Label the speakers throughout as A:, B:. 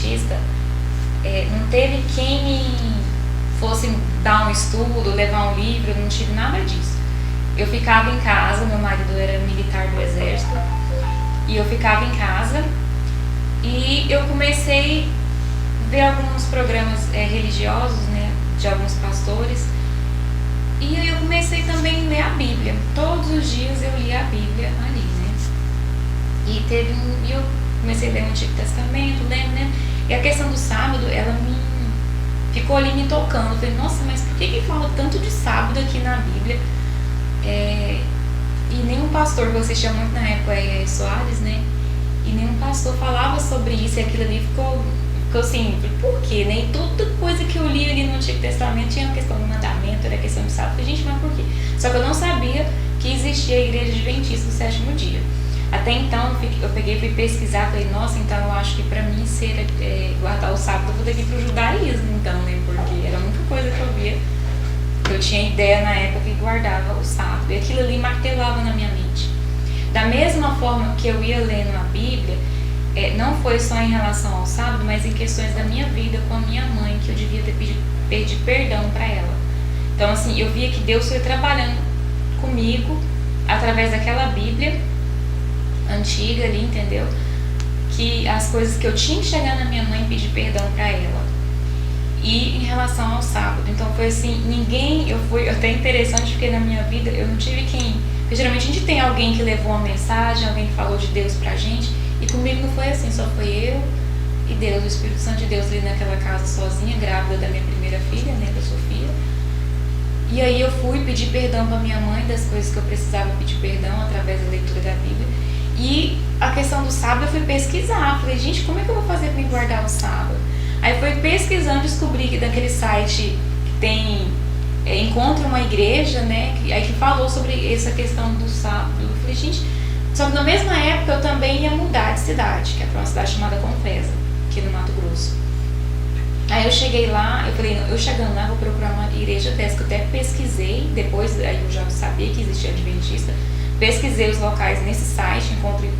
A: Adventista, não teve quem me fosse dar um estudo, levar um livro, eu não tive nada disso. Eu ficava em casa, meu marido era militar do exército, e eu ficava em casa e eu comecei a ver alguns programas religiosos, né, de alguns pastores, e aí eu comecei também a ler a Bíblia. Todos os dias eu lia a Bíblia ali, né, e eu comecei a ler o Antigo Testamento, lendo, né, e a questão do sábado, ela ficou ali me tocando. Eu falei, nossa, mas por que fala tanto de sábado aqui na Bíblia? E nenhum pastor, que eu assistia muito na época, Soares, né? E nenhum pastor falava sobre isso, e aquilo ali ficou assim, por quê? Né? E toda coisa que eu li ali no Antigo Testamento tinha a questão do mandamento, era a questão do sábado. Eu falei, gente, mas por quê? Só que eu não sabia que existia a Igreja Adventista do Sétimo Dia. Até então eu peguei e fui pesquisar, falei, nossa, então eu acho que pra mim guardar o sábado eu vou ter que ir pro judaísmo, então, né? Porque era a única coisa que eu via, que eu tinha ideia na época que guardava o sábado. E aquilo ali martelava na minha mente. Da mesma forma que eu ia lendo a Bíblia, não foi só em relação ao sábado, mas em questões da minha vida com a minha mãe, que eu devia ter pedido perdão para ela. Então, assim, eu via que Deus foi trabalhando comigo através daquela Bíblia antiga ali, entendeu? Que as coisas que eu tinha que chegar na minha mãe e pedir perdão para ela. E em relação ao sábado, então foi assim, até interessante, porque na minha vida eu não tive quem, porque geralmente a gente tem alguém que levou uma mensagem, alguém que falou de Deus pra gente, e comigo não foi assim, só foi eu e Deus, o Espírito Santo de Deus ali naquela casa sozinha, grávida da minha primeira filha, né, da Sofia. E aí eu fui pedir perdão pra minha mãe das coisas que eu precisava pedir perdão através da leitura da Bíblia. E a questão do sábado eu fui pesquisar, falei, gente, como é que eu vou fazer pra me guardar o sábado? Aí fui pesquisando, descobri que daquele site que tem Encontre uma Igreja, né, aí que falou sobre essa questão do sábado. Eu falei, gente, só que na mesma época eu também ia mudar de cidade, que é para uma cidade chamada Confresa, aqui no Mato Grosso. Aí eu cheguei lá, eu falei, eu chegando lá vou procurar uma igreja dessa, que eu até pesquisei, depois aí eu já sabia que existia Adventista, pesquisei os locais nesse site, encontrei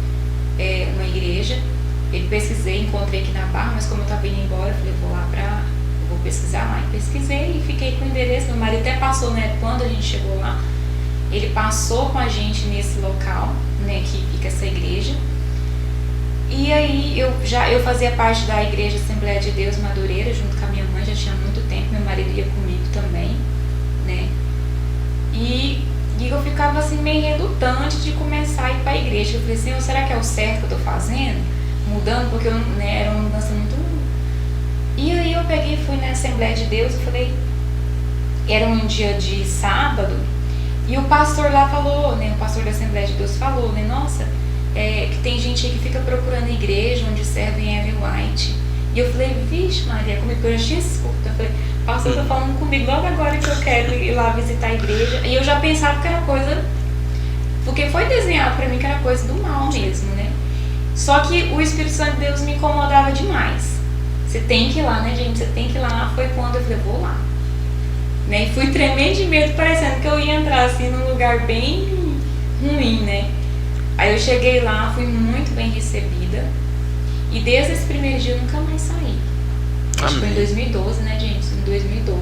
A: uma igreja. Eu pesquisei, encontrei aqui na Barra, mas como eu estava indo embora, eu falei, eu vou pesquisar lá. E pesquisei e fiquei com o endereço. Meu marido até passou, né, quando a gente chegou lá, ele passou com a gente nesse local, né, que fica essa igreja. E aí eu fazia parte da Igreja Assembleia de Deus Madureira, junto com a minha mãe, já tinha muito tempo, meu marido ia comigo também, né. E eu ficava assim meio relutante de começar a ir para a igreja. Eu falei assim, será que é o certo que eu tô fazendo? Mudando, porque era uma mudança muito... E aí eu peguei e fui na Assembleia de Deus, eu falei, era um dia de sábado, e o pastor lá falou, né, o pastor da Assembleia de Deus falou, né, nossa, que tem gente aí que fica procurando a igreja onde servem Ellen White. E eu falei, vixe Maria, comigo eu já tinha escuta. Eu falei, pastor, tá falando comigo logo agora que eu quero ir lá visitar a igreja. E eu já pensava que era coisa, porque foi desenhado pra mim que era coisa do mal mesmo, né. Só que o Espírito Santo de Deus me incomodava demais. Você tem que ir lá, né, gente? Você tem que ir lá. Foi quando eu falei, vou lá. Né? E fui tremendo de medo, parecendo que eu ia entrar assim num lugar bem ruim, né? Aí eu cheguei lá, fui muito bem recebida. E desde esse primeiro dia eu nunca mais saí. Acho que foi em 2012, né, gente? Em 2012.